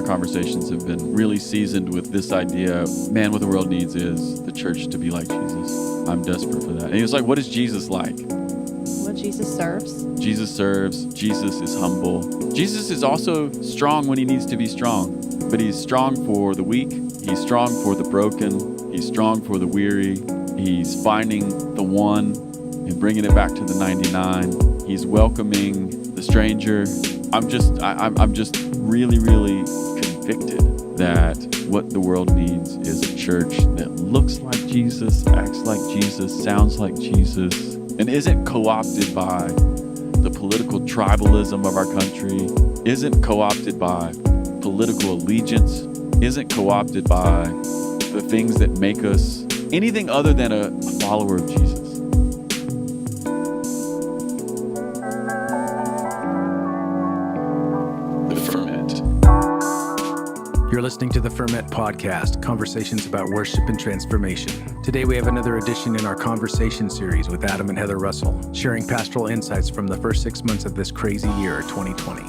conversations have been really seasoned with this idea, man, what the world needs is the church to be like Jesus. I'm desperate for that. And he was like, what is Jesus like? Well, Jesus serves. Jesus serves. Jesus is humble. Jesus is also strong when he needs to be strong. But he's strong for the weak. He's strong for the broken. He's strong for the weary. He's finding the one and bringing it back to the 99. He's welcoming the stranger. I'm just really, really convicted that what the world needs is a church that looks like Jesus, acts like Jesus, sounds like Jesus, and isn't co-opted by the political tribalism of our country, isn't co-opted by political allegiance, isn't co-opted by the things that make us anything other than a follower of Jesus. You're listening to the Ferment podcast, conversations about worship and transformation. Today we have another edition in our conversation series with Adam and Heather Russell, sharing pastoral insights from the first 6 months of this crazy year, 2020.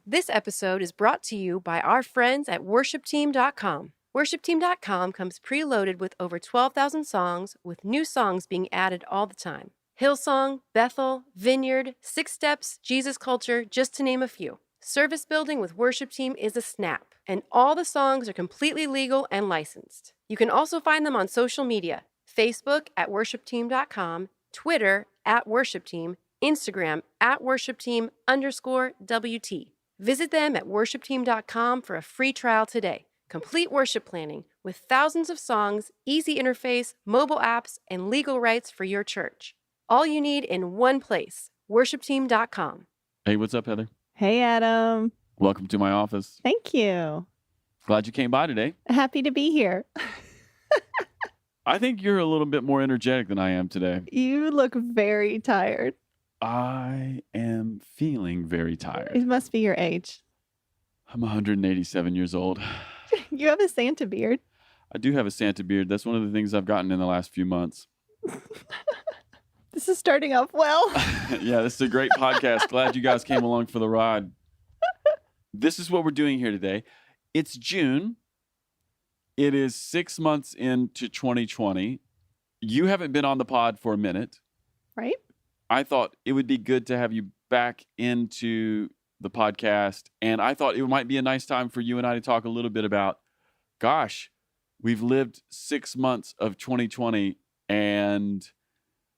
This episode is brought to you by our friends at worshipteam.com. Worshipteam.com comes preloaded with over 12,000 songs, with new songs being added all the time. Hillsong, Bethel, Vineyard, Six Steps, Jesus Culture, just to name a few. Service building with Worship Team is a snap, and all the songs are completely legal and licensed. You can also find them on social media, Facebook at worshipteam.com, Twitter at worshipteam, Instagram at worshipteam_WT. Visit them at worshipteam.com for a free trial today. Complete worship planning with thousands of songs, easy interface, mobile apps, and legal rights for your church. All you need in one place, worshipteam.com. Hey, what's up, Heather? Hey, Adam. Welcome to my office. Thank you. Glad you came by today. Happy to be here. I think you're a little bit more energetic than I am today. You look very tired. I am feeling very tired. It must be your age. I'm 187 years old. You have a Santa beard. I do have a Santa beard. That's one of the things I've gotten in the last few months. This is starting off well. Yeah, this is a great podcast. Glad you guys came along for the ride. This is what we're doing here today. It's June. It is 6 months into 2020. You haven't been on the pod for a minute. Right? I thought it would be good to have you back into the podcast. And I thought it might be a nice time for you and I to talk a little bit about, gosh, we've lived 6 months of 2020. And,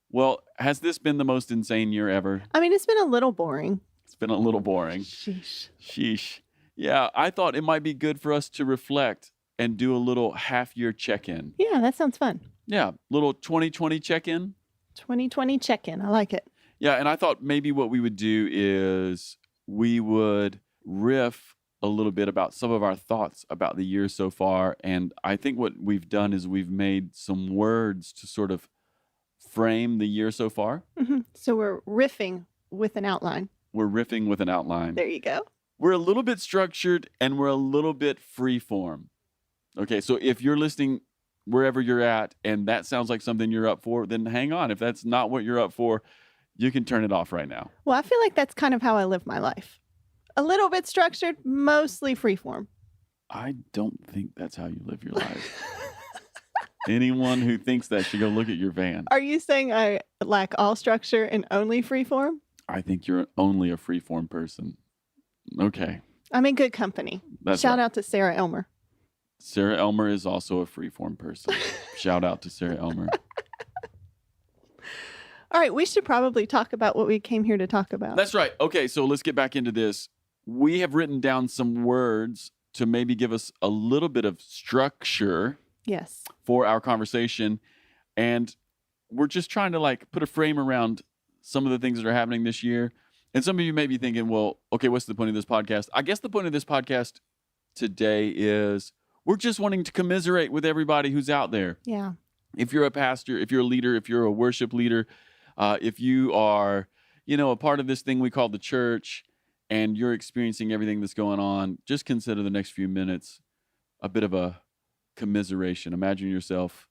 well, has this been the most insane year ever? I mean, it's been a little boring. It's been a little boring. Sheesh. Yeah, I thought it might be good for us to reflect and do a little half-year check-in. Yeah, that sounds fun. Yeah, little 2020 check-in. 2020 check-in. I like it. Yeah, and I thought maybe what we would do is we would riff a little bit about some of our thoughts about the year so far. And I think what we've done is we've made some words to sort of frame the year so far. Mm-hmm. So we're riffing with an outline. We're riffing with an outline. There you go. We're a little bit structured and we're a little bit free form. Okay, so if you're listening wherever you're at and that sounds like something you're up for, then hang on. If that's not what you're up for, you can turn it off right now. Well, I feel like that's kind of how I live my life. A little bit structured, mostly freeform. I don't think that's how you live your life. Anyone who thinks that should go look at your van. Are you saying I lack all structure and only freeform? I think you're only a freeform person. Okay. I'm in good company. Shout out to Sarah Elmer. Sarah Elmer is also a freeform person. Shout out to Sarah Elmer. All right, we should probably talk about what we came here to talk about. That's right. Okay, so let's get back into this. We have written down some words to maybe give us a little bit of structure. Yes. For our conversation. And we're just trying to put a frame around some of the things that are happening this year. And some of you may be thinking, well, okay, what's the point of this podcast? I guess the point of this podcast today is We're just wanting to commiserate with everybody who's out there. Yeah. If you're a pastor, if you're a leader, if you're a worship leader, if you are, a part of this thing we call the church, and you're experiencing everything that's going on, just consider the next few minutes a bit of a commiseration. Imagine yourself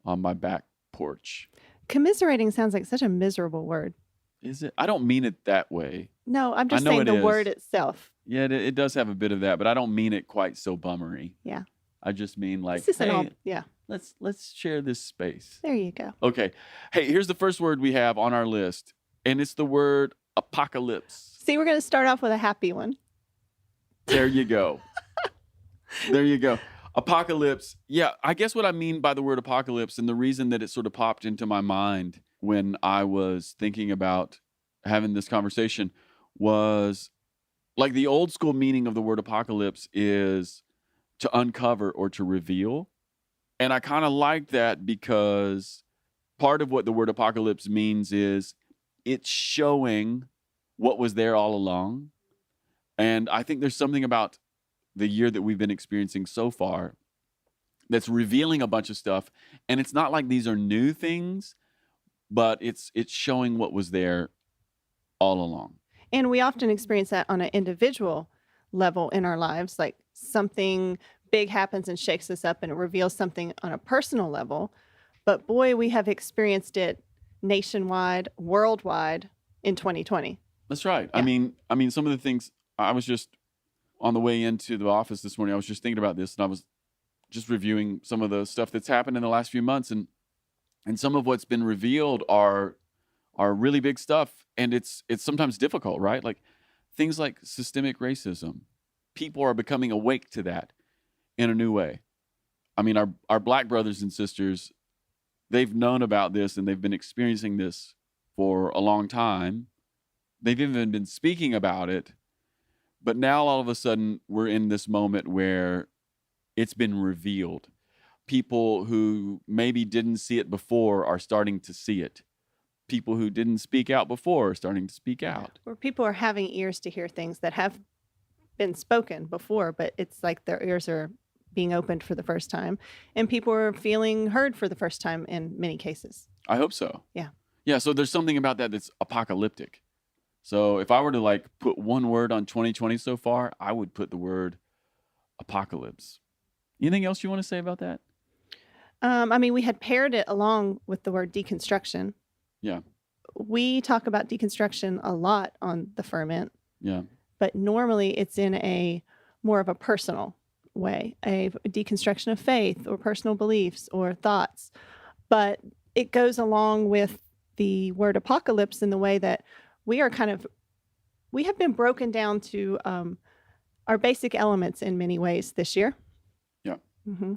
on my back porch. Commiserating sounds like such a miserable word. Is it? I don't mean it that way. No, I'm just know saying it the is. word itself. Yeah, it does have a bit of that, but I don't mean it quite so bummery. Yeah. I just mean like, This isn't all, hey, yeah. let's share this space. There you go. Okay. Hey, here's the first word we have on our list, and it's the word apocalypse. See, we're going to start off with a happy one. There you go. There you go. Apocalypse. Yeah, I guess what I mean by the word apocalypse, and the reason that it sort of popped into my mind when I was thinking about having this conversation was like the old school meaning of the word apocalypse is to uncover or to reveal. And I kind of like that because part of what the word apocalypse means is it's showing what was there all along. And I think there's something about the year that we've been experiencing so far that's revealing a bunch of stuff. And it's not like these are new things, but it's showing what was there all along. And we often experience that on an individual level in our lives, like something big happens and shakes us up and it reveals something on a personal level. But boy, we have experienced it nationwide, worldwide in 2020. That's right. Yeah. I mean, some of the things I was just on the way into the office this morning, I was just thinking about this and I was just reviewing some of the stuff that's happened in the last few months, and some of what's been revealed are really big stuff, and it's sometimes difficult, right? Like things like systemic racism. People are becoming awake to that in a new way. I mean, our black brothers and sisters, they've known about this and they've been experiencing this for a long time. They've even been speaking about it. But now all of a sudden we're in this moment where it's been revealed. People who maybe didn't see it before are starting to see it. People who didn't speak out before are starting to speak out. Where people are having ears to hear things that have been spoken before, but it's like their ears are being opened for the first time. And people are feeling heard for the first time in many cases. I hope so. Yeah. Yeah, so there's something about that that's apocalyptic. So if I were to like put one word on 2020 so far, I would put the word apocalypse. Anything else you want to say about that? We had paired it along with the word deconstruction. Yeah. We talk about deconstruction a lot on the Ferment, Yeah. but normally it's in a more of a personal way, a deconstruction of faith or personal beliefs or thoughts. But it goes along with the word apocalypse in the way that we have been broken down to our basic elements in many ways this year. Yeah. Mm-hmm.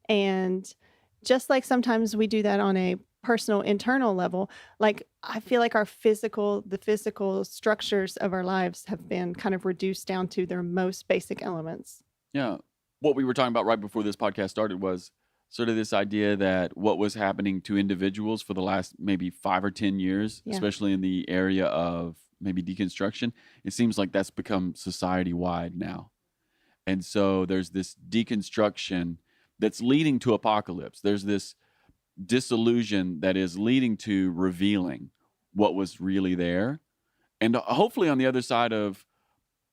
And just like sometimes we do that on a personal internal level, like I feel like the physical structures of our lives have been kind of reduced down to their most basic elements. Yeah. What we were talking about right before this podcast started was sort of this idea that what was happening to individuals for the last maybe 5 or 10 years, Yeah. especially in the area of maybe deconstruction, it seems like that's become society-wide now. And so there's this deconstruction that's leading to apocalypse. There's this disillusion that is leading to revealing what was really there. And hopefully on the other side of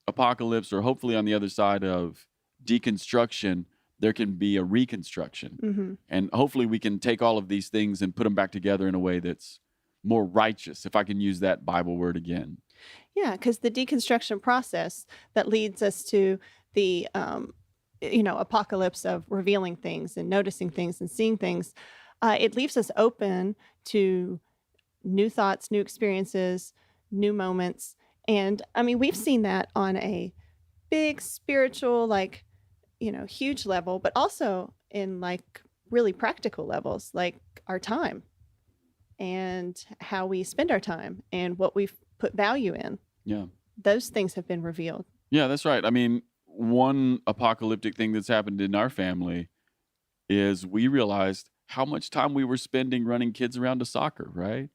apocalypse, or hopefully on the other side of deconstruction, there can be a reconstruction. Mm-hmm. And hopefully we can take all of these things and put them back together in a way that's more righteous, if I can use that Bible word again. Yeah, because the deconstruction process that leads us to the apocalypse of revealing things and noticing things and seeing things, it leaves us open to new thoughts, new experiences, new moments. And we've seen that on a big spiritual, huge level, but also in really practical levels, like our time and how we spend our time and what we've put value in. Yeah. Those things have been revealed. Yeah, that's right. One apocalyptic thing that's happened in our family is we realized how much time we were spending running kids around to soccer, right?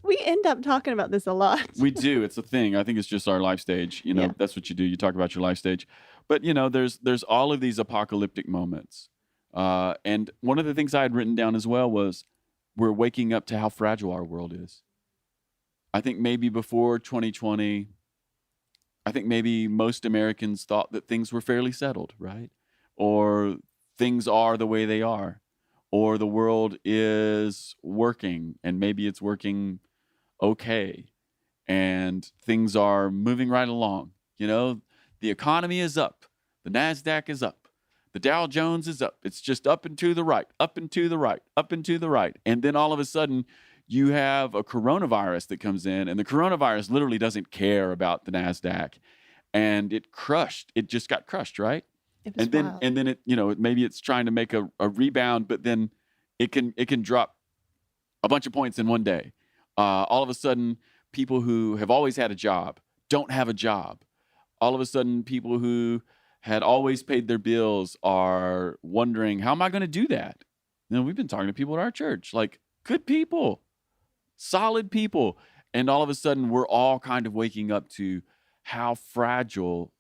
We end up talking about this a lot. We do. It's a thing. I think it's just our life stage. Yeah. That's what you do. You talk about your life stage. But there's all of these apocalyptic moments. And one of the things I had written down as well was we're waking up to how fragile our world is. I think maybe before 2020, I think maybe most Americans thought that things were fairly settled, right? Or things are the way they are. Or the world is working, and maybe it's working okay. And things are moving right along. The economy is up. The NASDAQ is up. The Dow Jones is up. It's just up and to the right, up and to the right, up and to the right. And then all of a sudden, you have a coronavirus that comes in, and the coronavirus literally doesn't care about the NASDAQ. And it just got crushed, right? It was wild. And then it, maybe it's trying to make a rebound, but then it can drop a bunch of points in one day. All of a sudden, people who have always had a job don't have a job. All of a sudden, people who had always paid their bills are wondering, how am I going to do that? We've been talking to people at our church, like good people, solid people. And all of a sudden, we're all kind of waking up to how fragile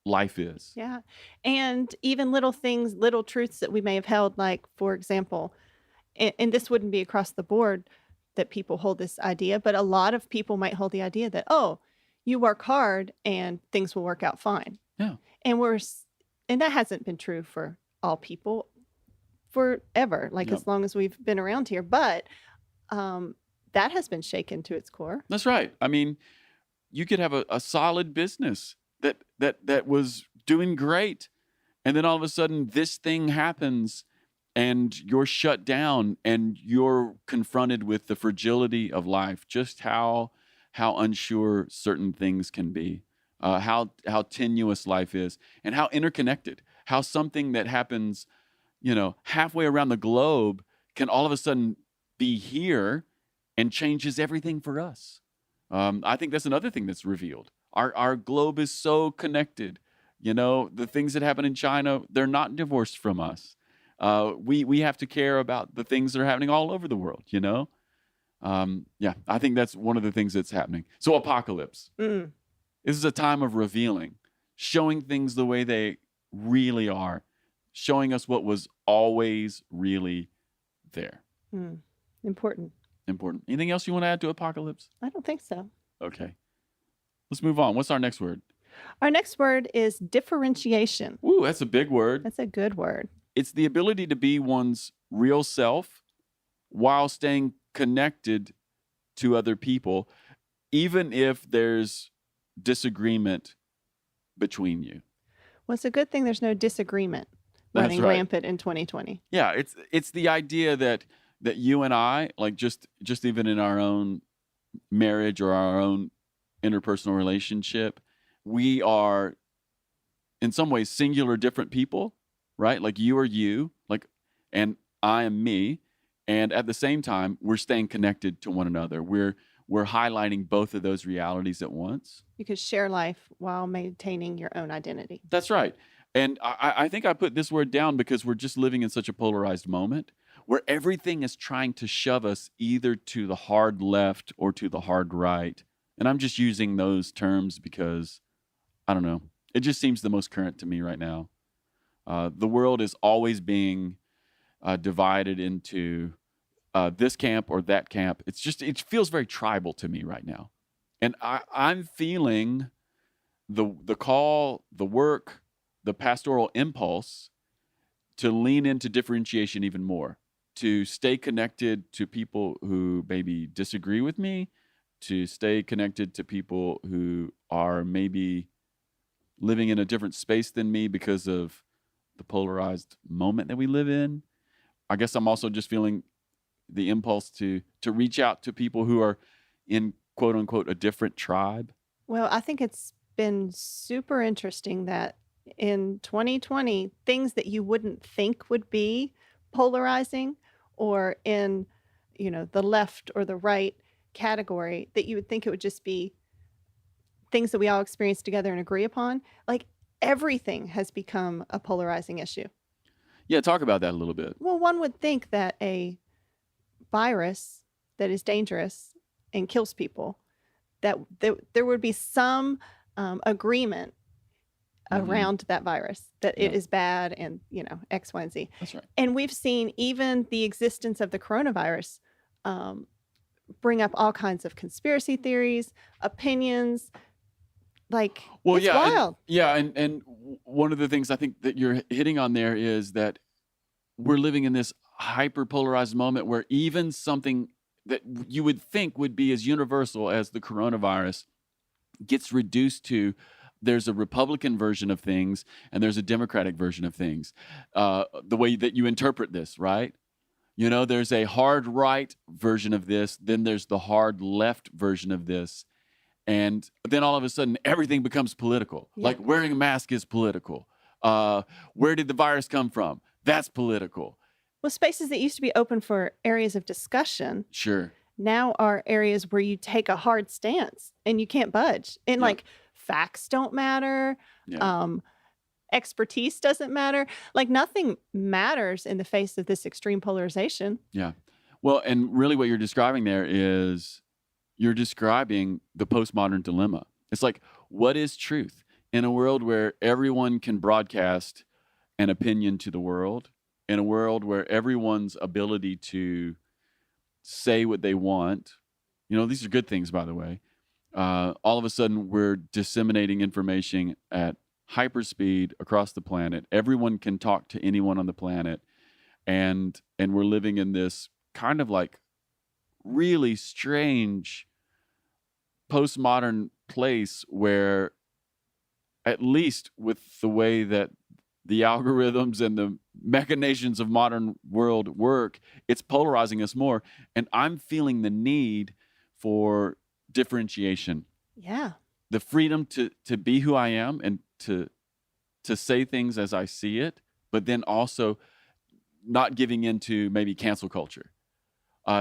life is. Yeah. And even little things, little truths that we may have held, like, for example, and this wouldn't be across the board that people hold this idea, but a lot of people might hold the idea that, oh, you work hard and things will work out fine. Yeah. And that hasn't been true for all people forever, like Yep. as long as we've been around here. But that has been shaken to its core. That's right. I mean, you could have a solid business that was doing great, and then all of a sudden this thing happens and you're shut down and you're confronted with the fragility of life, just how unsure certain things can be, how tenuous life is, and how interconnected, how something that happens, halfway around the globe can all of a sudden be here and changes everything for us. I think that's another thing that's revealed. Our globe is so connected. The things that happen in China, they're not divorced from us. We have to care about the things that are happening all over the world, I think that's one of the things that's happening. So apocalypse. This is a time of revealing, showing things the way they really are, showing us what was always really there. Important. Anything else you want to add to apocalypse? I don't think so. Okay. Let's move on. What's our next word? Our next word is differentiation. Ooh, that's a big word. That's a good word. It's the ability to be one's real self while staying connected to other people, even if there's disagreement between you. Well, it's a good thing there's no disagreement running rampant in 2020. Yeah, it's the idea that you and I, like just even in our own marriage or our own interpersonal relationship, we are in some ways singular different people, right? Like you are you, and I am me. And at the same time, we're staying connected to one another. We're highlighting both of those realities at once. You could share life while maintaining your own identity. That's right. And I think I put this word down because we're just living in such a polarized moment where everything is trying to shove us either to the hard left or to the hard right. And I'm just using those terms because, I don't know, it just seems the most current to me right now. The world is always being divided into this camp or that camp. It feels very tribal to me right now. And I'm feeling the call, the work, the pastoral impulse to lean into differentiation even more, to stay connected to people who maybe disagree with me, to stay connected to people who are maybe living in a different space than me because of the polarized moment that we live in. I guess I'm also just feeling the impulse to reach out to people who are in quote unquote a different tribe. Well, I think it's been super interesting that in 2020, things that you wouldn't think would be polarizing or in, the left or the right category, that you would think it would just be things that we all experience together and agree upon. Like everything has become a polarizing issue. Yeah, talk about that a little bit. Well, one would think that a virus that is dangerous and kills people, that there would be some agreement around that virus, that it Yeah. is bad and, X, Y, and Z. That's right. And we've seen even the existence of the coronavirus bring up all kinds of conspiracy theories, opinions. Like, Well, it's yeah, wild. and one of the things I think that you're hitting on there is that we're living in this hyper polarized moment where even something that you would think would be as universal as the coronavirus gets reduced to there's a Republican version of things and there's a Democratic version of things. The way that you interpret this, right? There's a hard right version of this, then there's the hard left version of this. And then all of a sudden, everything becomes political. Yeah. Like wearing a mask is political. Where did the virus come from? That's political. Well, spaces that used to be open for areas of discussion Sure. now are areas where you take a hard stance and you can't budge. And Yeah. like, facts don't matter. Yeah. Expertise doesn't matter. Like, nothing matters in the face of this extreme polarization. Yeah. Well, and really what you're describing there is you're describing the postmodern dilemma. It's like, what is truth? In a world where everyone can broadcast an opinion to the world, in a world where everyone's ability to say what they want, these are good things, by the way. All of a sudden, we're disseminating information at hyperspeed across the planet. Everyone can talk to anyone on the planet. And we're living in this kind of like really strange postmodern place where, at least with the way that the algorithms and the machinations of modern world work, it's polarizing us more. And I'm feeling the need for differentiation, Yeah. the freedom to be who I am and to say things as I see it, but then also not giving into maybe cancel culture,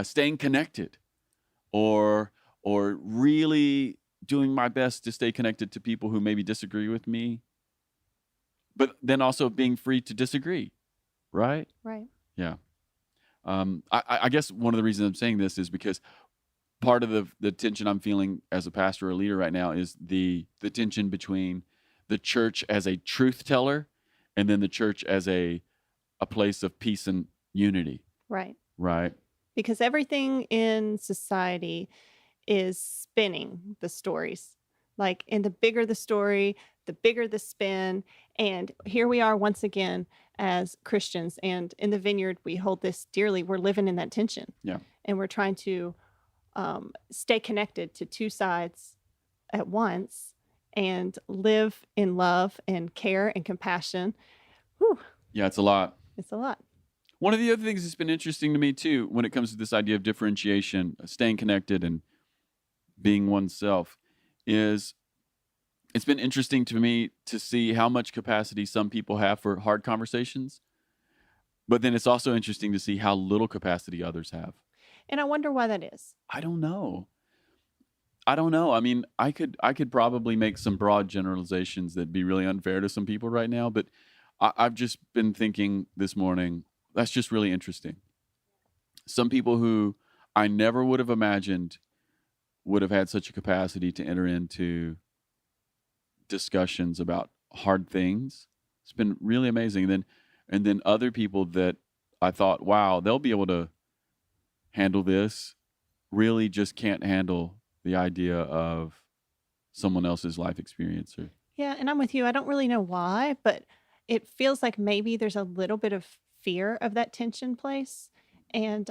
staying connected, or really doing my best to stay connected to people who maybe disagree with me, but then also being free to disagree, right? Right. Yeah. I guess one of the reasons I'm saying this is because part of the tension I'm feeling as a pastor or leader right now is the tension between the church as a truth teller and then the church as a place of peace and unity, Right. right? Because everything in society is spinning the stories. Like, and the bigger the story, the bigger the spin. And here we are once again as Christians. And in the vineyard, we hold this dearly. We're living in that tension. Yeah. And we're trying to stay connected to two sides at once and live in love and care and compassion. Whew, Yeah, it's a lot. it's a lot. One of the other things that's been interesting to me too, when it comes to this idea of differentiation, staying connected and being oneself, is it's been interesting to me to see how much capacity some people have for hard conversations. But then it's also interesting to see how little capacity others have. And I wonder why that is. I don't know. I mean, I could probably make some broad generalizations that'd be really unfair to some people right now, but I've just been thinking this morning, that's just really interesting. Some people who I never would have imagined would have had such a capacity to enter into discussions about hard things. It's been really amazing. And then other people that I thought, wow, they'll be able to handle this, really just can't handle the idea of someone else's life experience. Or Yeah, and I'm with you. I don't really know why, but it feels like maybe there's a little bit of fear of that tension place. And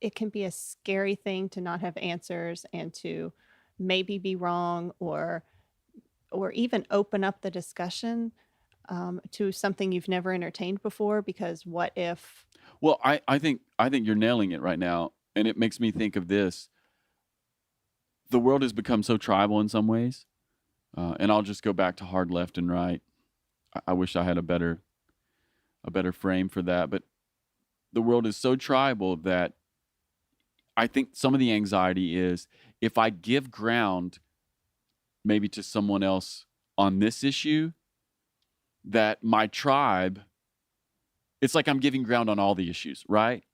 it can be a scary thing to not have answers and to maybe be wrong or even open up the discussion to something you've never entertained before, because what if? Well, I think you're nailing it right now, and it makes me think of this. The world has become so tribal in some ways, and I'll just go back to hard left and right. I wish I had a better frame for that, but the world is so tribal that I think some of the anxiety is if I give ground maybe to someone else on this issue, that my tribe, it's like I'm giving ground on all the issues, right?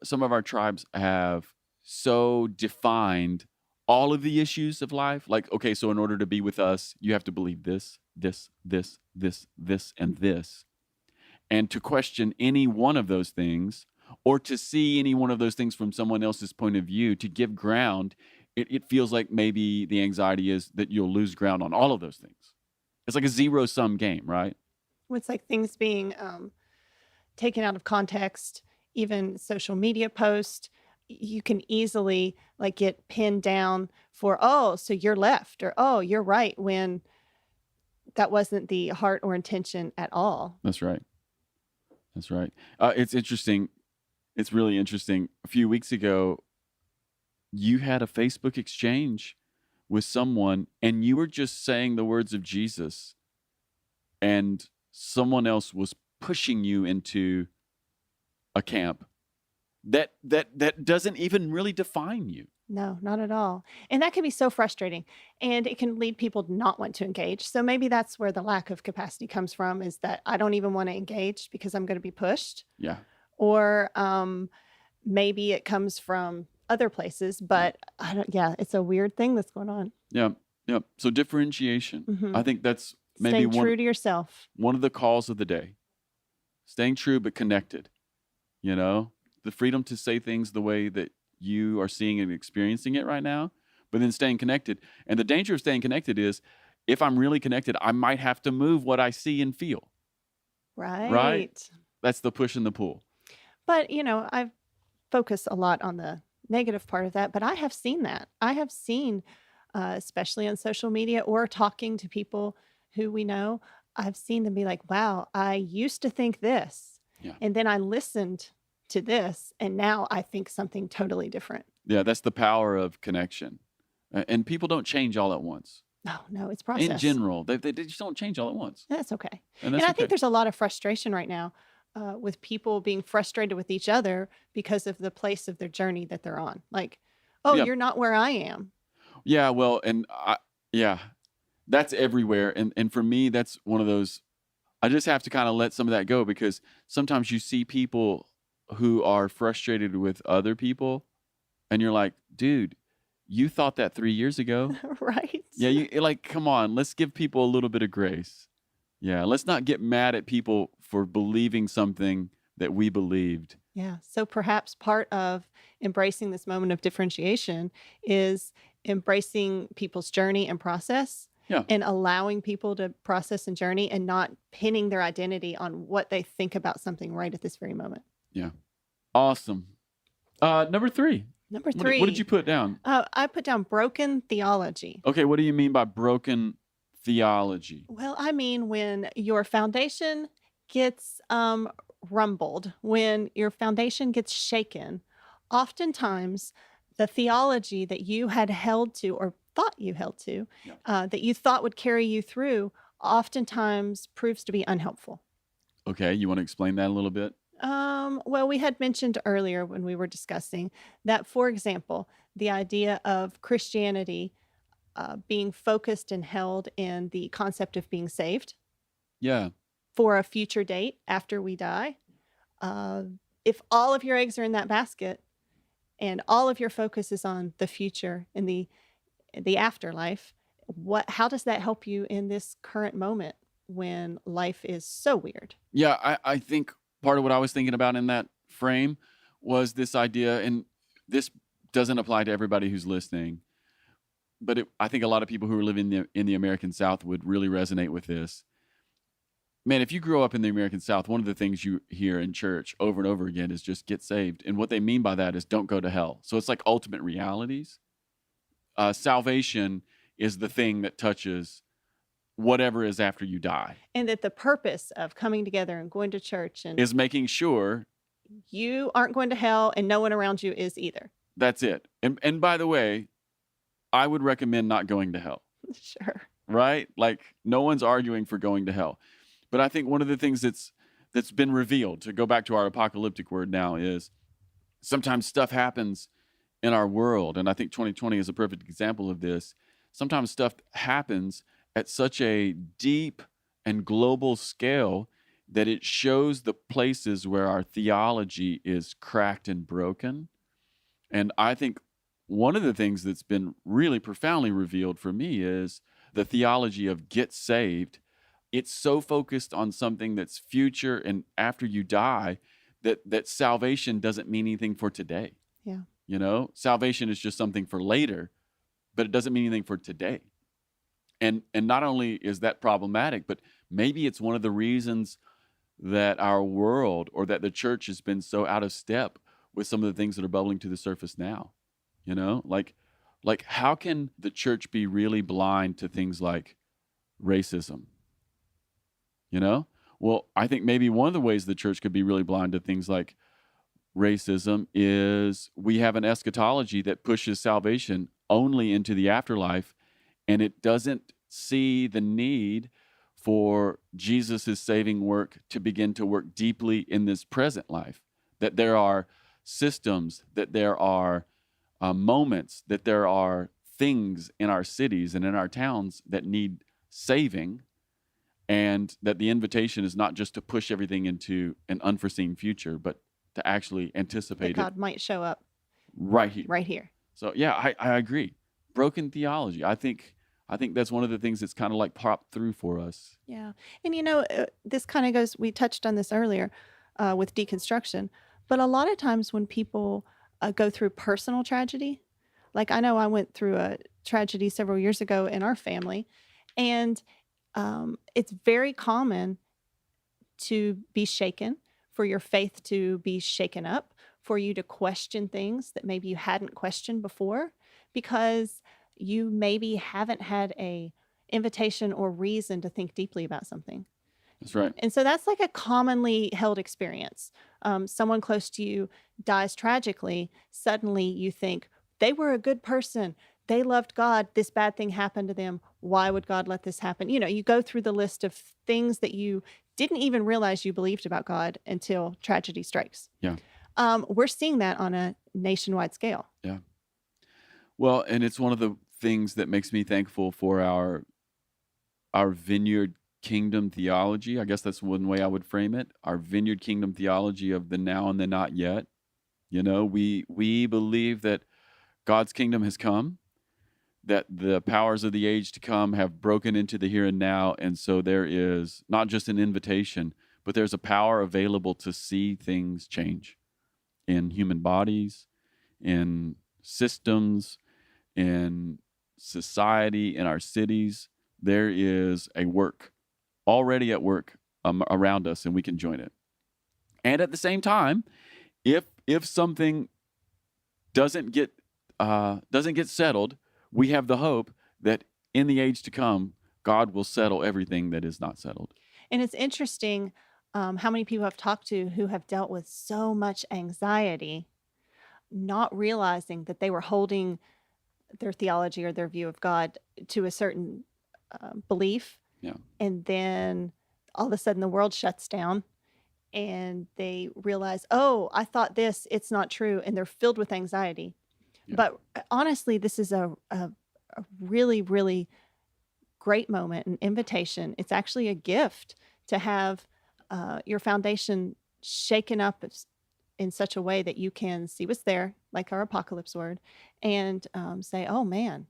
Some of our tribes have so defined all of the issues of life. Like, okay, so in order to be with us, you have to believe this. this, and this, and to question any one of those things, or to see any one of those things from someone else's point of view, to give ground, it feels like maybe the anxiety is that you'll lose ground on all of those things. It's like a zero-sum game, right? It's like things being taken out of context, even social media posts. You can easily like get pinned down for, oh, so you're left, or oh, you're right, when that wasn't the heart or intention at all. That's right. That's right. It's interesting. It's really interesting. A few weeks ago, you had a Facebook exchange with someone, and you were just saying the words of Jesus, and someone else was pushing you into a camp that doesn't even really define you. No, not at all. And that can be so frustrating. And it can lead people to not want to engage. So maybe that's where the lack of capacity comes from, is that I don't even want to engage because I'm going to be pushed. Yeah. Or maybe it comes from other places, but it's a weird thing that's going on. Yeah. Yeah. So differentiation. I think that's maybe Staying true to yourself. One of the calls of the day. Staying true but connected. You know, the freedom to say things the way that you are seeing and experiencing it right now, but then staying connected. And the danger of staying connected is, if I'm really connected, I might have to move what I see and feel. Right. That's the push and the pull. But, I focus a lot on the negative part of that, but I have seen that. I have seen, especially on social media or talking to people who we know, I've seen them be like, wow, I used to think this. Yeah. And then I listened to this, and now I think something totally different. Yeah, that's the power of connection. And people don't change all at once. No, it's process. In general, they just don't change all at once. That's okay. And I think there's a lot of frustration right now with people being frustrated with each other because of the place of their journey that they're on. Like, you're not where I am. Yeah, well, that's everywhere. And for me, that's one of those, I just have to kind of let some of that go, because sometimes you see people who are frustrated with other people, and you're like, dude, you thought that 3 years ago. Right. Yeah, come on, let's give people a little bit of grace. Yeah, let's not get mad at people for believing something that we believed. Yeah. So perhaps part of embracing this moment of differentiation is embracing people's journey and process. Yeah. And allowing people to process and journey, and not pinning their identity on what they think about something right at this very moment. Yeah. Awesome. Number 3. Number 3. What did you put down? I put down broken theology. Okay, what do you mean by broken theology? Well, I mean, when your foundation gets rumbled, when your foundation gets shaken, oftentimes the theology that you had held to, or thought you held to, that you thought would carry you through, oftentimes proves to be unhelpful. Okay, you want to explain that a little bit? Well, we had mentioned earlier when we were discussing that, for example, the idea of Christianity being focused and held in the concept of being saved. Yeah. For a future date after we die. If all of your eggs are in that basket and all of your focus is on the future and the afterlife, how does that help you in this current moment when life is so weird? Yeah, I think part of what I was thinking about in that frame was this idea, and this doesn't apply to everybody who's listening, but I think a lot of people who are living in the American South would really resonate with this. Man, if you grow up in the American South, one of the things you hear in church over and over again is just get saved. And what they mean by that is don't go to hell. So it's like ultimate realities. Salvation is the thing that touches whatever is after you die. And that the purpose of coming together and going to church and is making sure you aren't going to hell and no one around you is either. That's it. And by the way, I would recommend not going to hell. Sure. Right? Like, no one's arguing for going to hell. But I think one of the things that's been revealed, to go back to our apocalyptic word now, is sometimes stuff happens in our world. And I think 2020 is a perfect example of this. Sometimes stuff happens at such a deep and global scale that it shows the places where our theology is cracked and broken. And I think one of the things that's been really profoundly revealed for me is the theology of get saved it's so focused on something that's future and after you die that salvation doesn't mean anything for today. Yeah. You know, salvation is just something for later, but it doesn't mean anything for today. And not only is that problematic, but maybe it's one of the reasons that our world or that the church has been so out of step with some of the things that are bubbling to the surface now. You know, like how can the church be really blind to things like racism? You know? Well, I think maybe one of the ways the church could be really blind to things like racism is we have an eschatology that pushes salvation only into the afterlife, and it doesn't see the need for Jesus' saving work to begin to work deeply in this present life. That there are systems, that there are moments, that there are things in our cities and in our towns that need saving, and that the invitation is not just to push everything into an unforeseen future, but to actually That anticipate it God might show up right here. right here. So yeah, I agree. Broken theology. I think that's one of the things that's kind of like popped through for us. Yeah. And this kind of goes, we touched on this earlier with deconstruction, but a lot of times when people go through personal tragedy, like I know I went through a tragedy several years ago in our family, and it's very common to be shaken, for your faith to be shaken up, for you to question things that maybe you hadn't questioned before, because you maybe haven't had a invitation or reason to think deeply about something. That's right. And so that's like a commonly held experience. Someone close to you dies tragically. Suddenly you think, they were a good person. They loved God. This bad thing happened to them. Why would God let this happen? You go through the list of things that you didn't even realize you believed about God until tragedy strikes. Yeah. We're seeing that on a nationwide scale. Yeah. Well, and it's one of the things that makes me thankful for our vineyard kingdom theology. I guess that's one way I would frame it. Our vineyard kingdom theology of the now and the not yet. We believe that God's kingdom has come, that the powers of the age to come have broken into the here and now, and so there is not just an invitation, but there's a power available to see things change in human bodies, in systems, in society, in our cities. There is a work already at work around us, and we can join it. And at the same time, if something doesn't get settled, we have the hope that in the age to come, God will settle everything that is not settled. And it's interesting how many people I've talked to who have dealt with so much anxiety, not realizing that they were holding their theology or their view of God to a certain belief. Yeah. And then all of a sudden the world shuts down and they realize, oh, I thought this, it's not true. And they're filled with anxiety. Yeah. But honestly, this is a really, really great moment, an invitation. It's actually a gift to have your foundation shaken up in such a way that you can see what's there, like our apocalypse word, and say, oh man,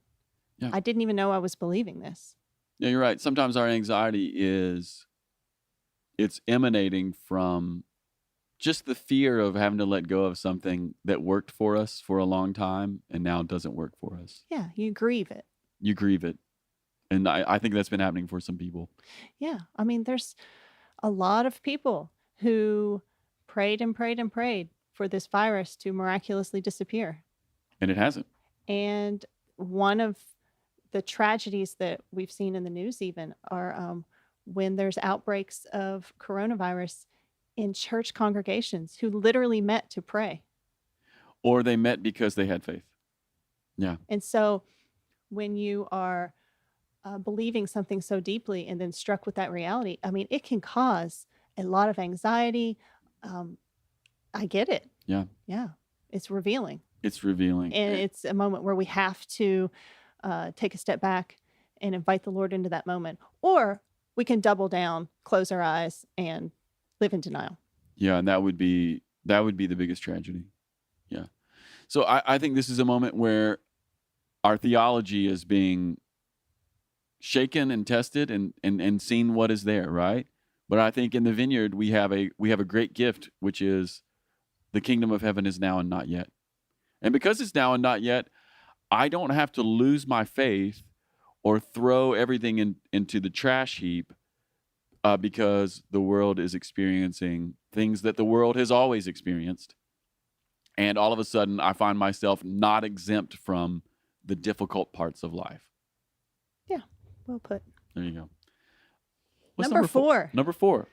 Yeah. I didn't even know I was believing this. Yeah, you're right. Sometimes our anxiety it's emanating from just the fear of having to let go of something that worked for us for a long time and now doesn't work for us. Yeah, you grieve it. You grieve it. And I think that's been happening for some people. Yeah, I mean, there's a lot of people who prayed and prayed and prayed for this virus to miraculously disappear. And it hasn't. And one of the tragedies that we've seen in the news even are when there's outbreaks of coronavirus in church congregations who literally met to pray. Or they met because they had faith. Yeah. And so when you are believing something so deeply and then struck with that reality, I mean, it can cause a lot of anxiety. I get it. Yeah. Yeah. It's revealing. It's revealing. And it's a moment where we have to take a step back and invite the Lord into that moment. Or we can double down, close our eyes, and live in denial. Yeah, and that would be the biggest tragedy. Yeah. So I think this is a moment where our theology is being shaken and tested and seen what is there, right? But I think in the vineyard we have a great gift, which is the kingdom of heaven is now and not yet. And because it's now and not yet, I don't have to lose my faith or throw everything into the trash heap because the world is experiencing things that the world has always experienced. And all of a sudden, I find myself not exempt from the difficult parts of life. Yeah, well put. There you go. What's Number four. Number four.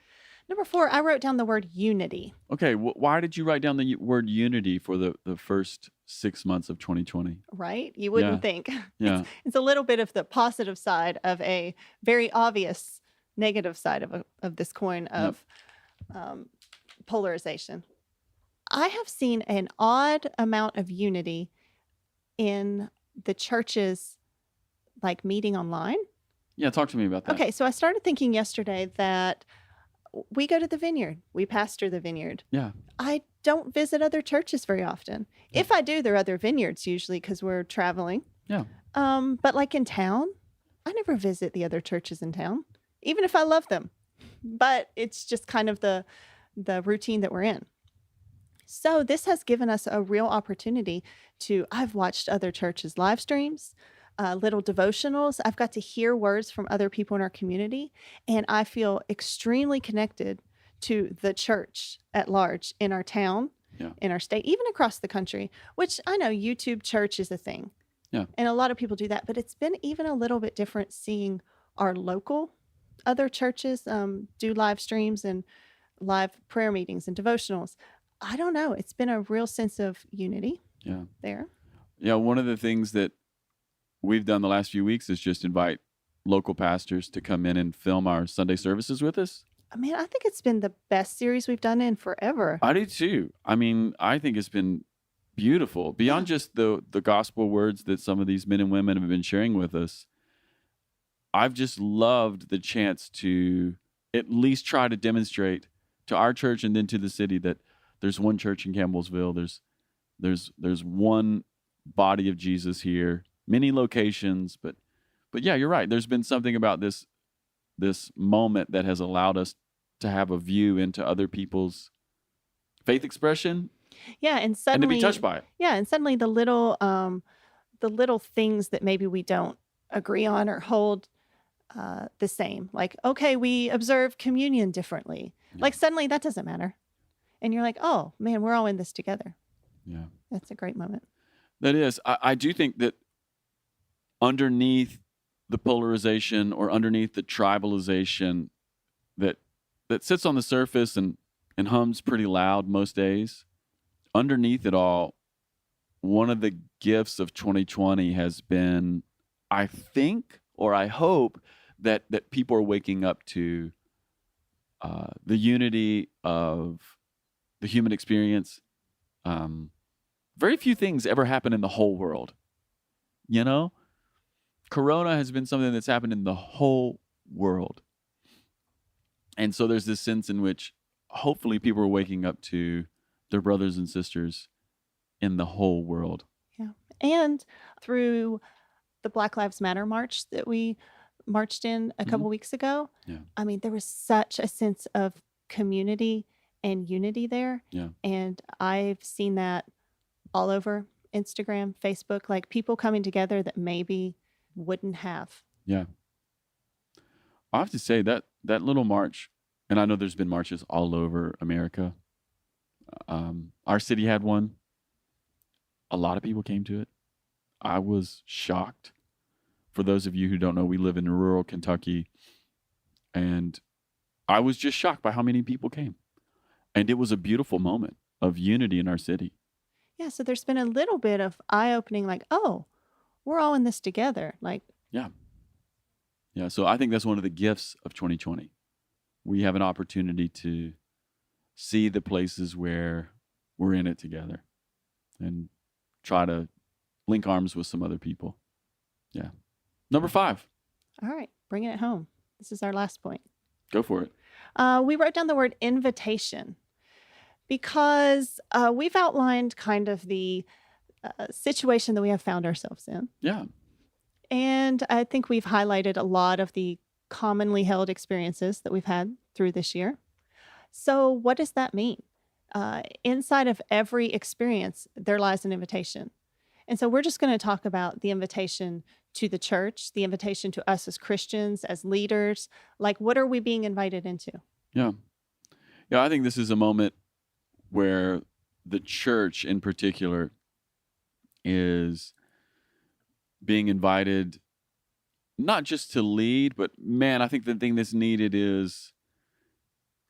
Number 4, I wrote down the word unity. Okay, why did you write down the word unity for the first 6 months of 2020? Right? You wouldn't Yeah. think. Yeah. It's a little bit of the positive side of a very obvious negative side of this coin of polarization. I have seen an odd amount of unity in the churches like meeting online. Yeah, talk to me about that. Okay, so I started thinking yesterday that we go to the vineyard. We pastor the vineyard. Yeah. I don't visit other churches very often. If I do, there are other vineyards usually because we're traveling. Yeah. But like in town, I never visit the other churches in town, even if I love them. But it's just kind of the routine that we're in. So this has given us a real opportunity I've watched other churches' live streams, little devotionals. I've got to hear words from other people in our community, and I feel extremely connected to the church at large in our town, in our state, even across the country, which I know YouTube church is a thing. Yeah. And a lot of people do that, but it's been even a little bit different seeing our local other churches do live streams and live prayer meetings and devotionals. I don't know. It's been a real sense of unity there. Yeah, one of the things that we've done the last few weeks is just invite local pastors to come in and film our Sunday services with us. I mean, I think it's been the best series we've done in forever. I do too. I mean, I think it's been beautiful. Beyond just the gospel words that some of these men and women have been sharing with us, I've just loved the chance to at least try to demonstrate to our church and then to the city that there's one church in Campbellsville. There's one body of Jesus here, many locations, but yeah, you're right. There's been something about this moment that has allowed us to have a view into other people's faith expression. Yeah, and suddenly and to be touched by it. Yeah, and suddenly the little things that maybe we don't agree on or hold the same. Like, okay, we observe communion differently. Yeah. Like suddenly that doesn't matter. And you're like, oh man, we're all in this together. Yeah. That's a great moment. That is. I do think that underneath the polarization or underneath the tribalization that sits on the surface and hums pretty loud most days, underneath it all, one of the gifts of 2020 has been, I think, or I hope, that people are waking up to the unity of the human experience. Very few things ever happen in the whole world. You know? Corona has been something that's happened in the whole world. And so there's this sense in which hopefully people are waking up to their brothers and sisters in the whole world. Yeah. And through the Black Lives Matter march that we marched in a couple weeks ago, I mean, there was such a sense of community and unity there. Yeah. And I've seen that all over Instagram, Facebook, like people coming together that maybe wouldn't have. Yeah. I have to say that little march, and I know there's been marches all over America. Our city had one. A lot of people came to it. I was shocked. For those of you who don't know, we live in rural Kentucky, and I was just shocked by how many people came. And it was a beautiful moment of unity in our city. Yeah, so there's been a little bit of eye-opening, like, oh, we're all in this together. Like, yeah. So I think that's one of the gifts of 2020. We have an opportunity to see the places where we're in it together and try to link arms with some other people. Yeah. Number 5. all right, bringing it home. This is our last point. Go for it. We wrote down the word invitation because we've outlined kind of the situation that we have found ourselves in. Yeah. And I think we've highlighted a lot of the commonly held experiences that we've had through this year. So, what does that mean? Inside of every experience, there lies an invitation. And so, we're just going to talk about the invitation to the church, the invitation to us as Christians, as leaders. Like, what are we being invited into? Yeah. Yeah, I think this is a moment where the church in particular is being invited not just to lead, but man, I think the thing that's needed is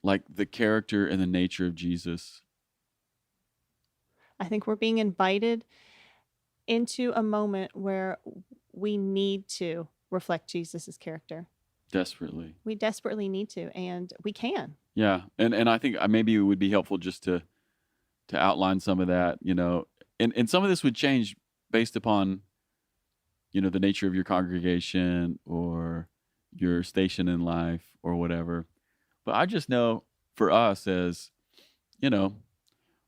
like the character and the nature of Jesus. I think we're being invited into a moment where we need to reflect Jesus's character. Desperately. We desperately need to, and we can. Yeah. And I think maybe it would be helpful just to outline some of that, and some of this would change based upon, the nature of your congregation or your station in life or whatever. But I just know for us as,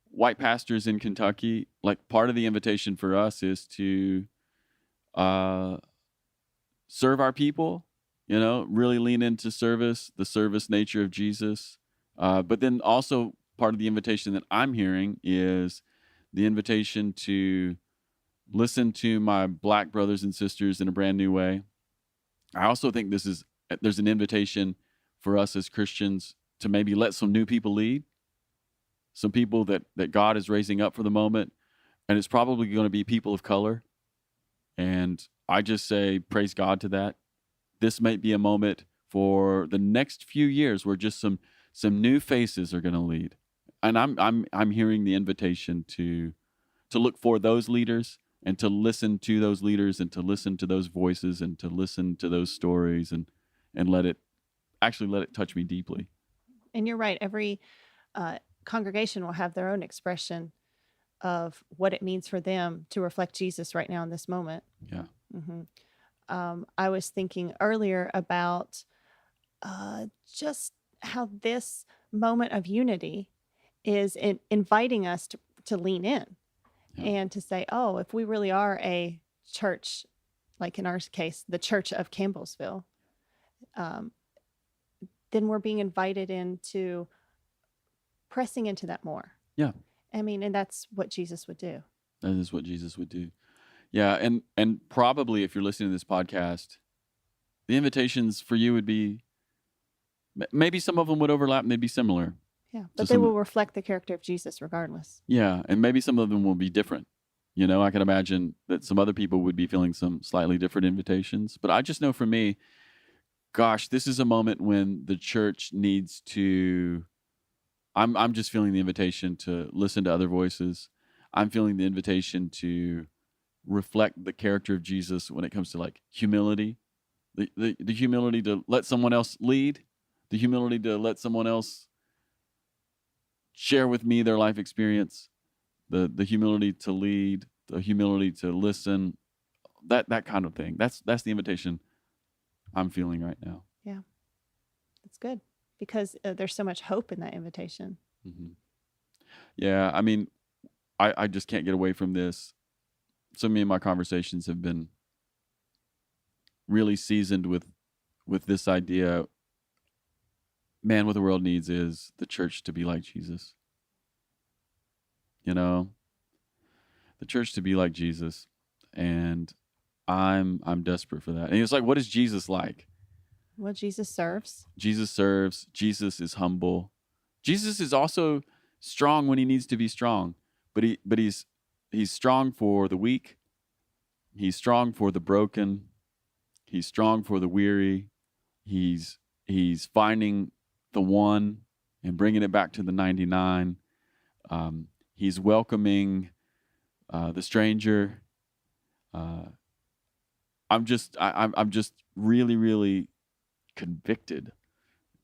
white pastors in Kentucky, like part of the invitation for us is to serve our people, really lean into service, the service nature of Jesus. But then also part of the invitation that I'm hearing is the invitation to listen to my Black brothers and sisters in a brand new way. I also think there's an invitation for us as Christians to maybe let some new people lead, some people that God is raising up for the moment. And it's probably going to be people of color. And I just say, praise God to that. This might be a moment for the next few years where just some new faces are going to lead. And I'm hearing the invitation to look for those leaders and to listen to those leaders and to listen to those voices and to listen to those stories and let it touch me deeply. And you're right. Every congregation will have their own expression of what it means for them to reflect Jesus right now in this moment. Yeah. Mm-hmm. I was thinking earlier about just how this moment of unity is inviting us to lean in and to say, oh, if we really are a church, like in our case, the Church of Campbellsville, then we're being invited into pressing into that more. Yeah. I mean, and that's what Jesus would do. That is what Jesus would do. Yeah, and probably if you're listening to this podcast, the invitations for you would be, maybe some of them would overlap, and they'd be similar. Yeah, but they will reflect the character of Jesus regardless. Yeah, and maybe some of them will be different. I can imagine that some other people would be feeling some slightly different invitations. But I just know for me, gosh, this is a moment when the church needs to, I'm just feeling the invitation to listen to other voices. I'm feeling the invitation to reflect the character of Jesus when it comes to like humility, the humility to let someone else lead, the humility to let someone else share with me their life experience, the humility to lead, the humility to listen, that kind of thing. That's the invitation I'm feeling right now. Yeah, that's good because there's so much hope in that invitation. Mm-hmm. Yeah, I mean, I just can't get away from this. So many of my conversations have been really seasoned with this idea. Man, what the world needs is the church to be like Jesus. The church to be like Jesus, and I'm desperate for that. And it's like, what is Jesus like? Well, Jesus serves. Jesus serves. Jesus is humble. Jesus is also strong when he needs to be strong, but he's strong for the weak. He's strong for the broken. He's strong for the weary. He's finding the one and bringing it back to the 99. He's welcoming the stranger. I'm just really, really convicted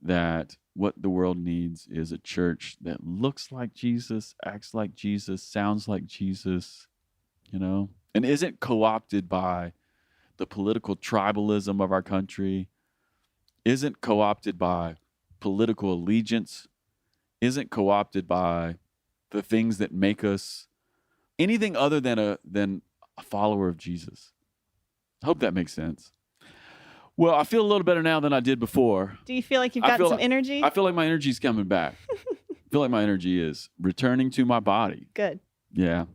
that what the world needs is a church that looks like Jesus, acts like Jesus, sounds like Jesus, and isn't co-opted by the political tribalism of our country, isn't co-opted by political allegiance, isn't co-opted by the things that make us anything other than a follower of Jesus. Hope that makes sense. Well, I feel a little better now than I did before. Do you feel like you've gotten some energy? I feel like my energy's coming back. I feel like my energy is returning to my body. Good. Yeah.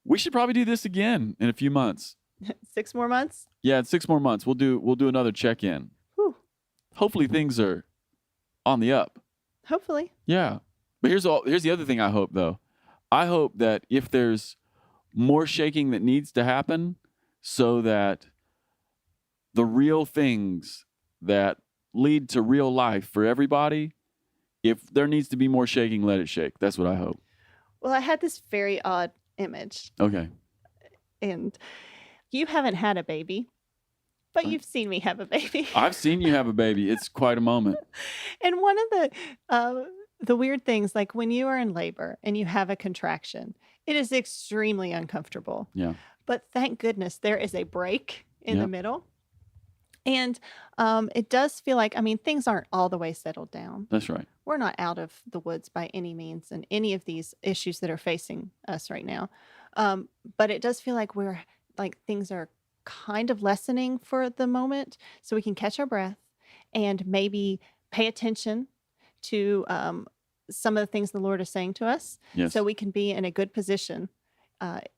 We should probably do this again in a few months. 6 more months? Yeah, in 6 more months. We'll do another check-in. Whew. Hopefully things are on the up. Hopefully. Yeah. But here's the other thing I hope, though. I hope that if there's more shaking that needs to happen so that the real things that lead to real life for everybody, if there needs to be more shaking, let it shake. That's what I hope. Well, I had this very odd image. Okay. And you haven't had a baby, but you've seen me have a baby. I've seen you have a baby. It's quite a moment. And one of the weird things, like when you are in labor and you have a contraction, it is extremely uncomfortable. Yeah. But thank goodness there is a break in Yeah. the middle. And it does feel like, I mean, things aren't all the way settled down. That's right. We're not out of the woods by any means in any of these issues that are facing us right now. But it does feel like things are kind of lessening for the moment, so we can catch our breath and maybe pay attention to some of the things the Lord is saying to us, Yes. so we can be in a good position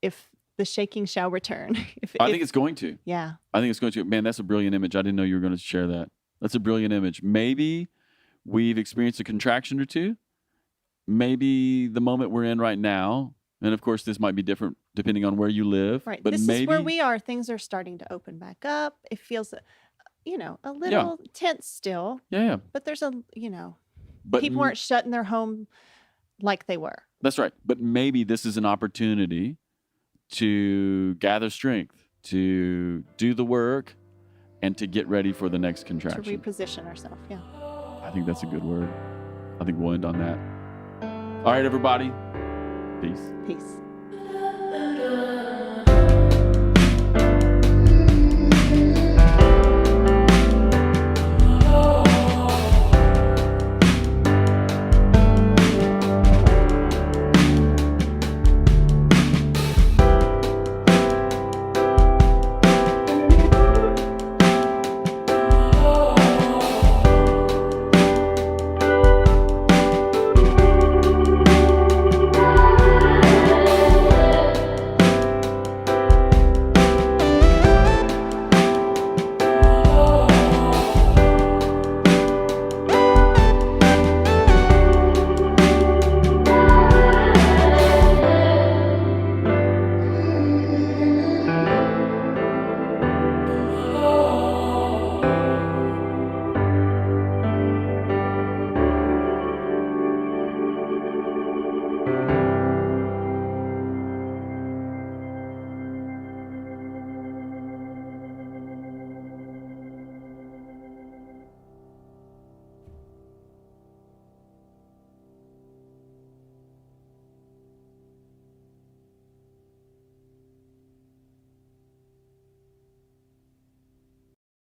if the shaking shall return. I think it's going to. Yeah. I think it's going to. Man, that's a brilliant image. I didn't know you were going to share that. That's a brilliant image. Maybe we've experienced a contraction or two. Maybe the moment we're in right now, and of course this might be different depending on where you live. Right. But This maybe is where we are. Things are starting to open back up. It feels, a little tense still, Yeah. but there's But people weren't shutting their home like they were. That's right. But maybe this is an opportunity to gather strength, to do the work, and to get ready for the next To contraction. reposition ourselves. Yeah. I think that's a good word. I think we'll end on that. All right, everybody. Peace. Peace.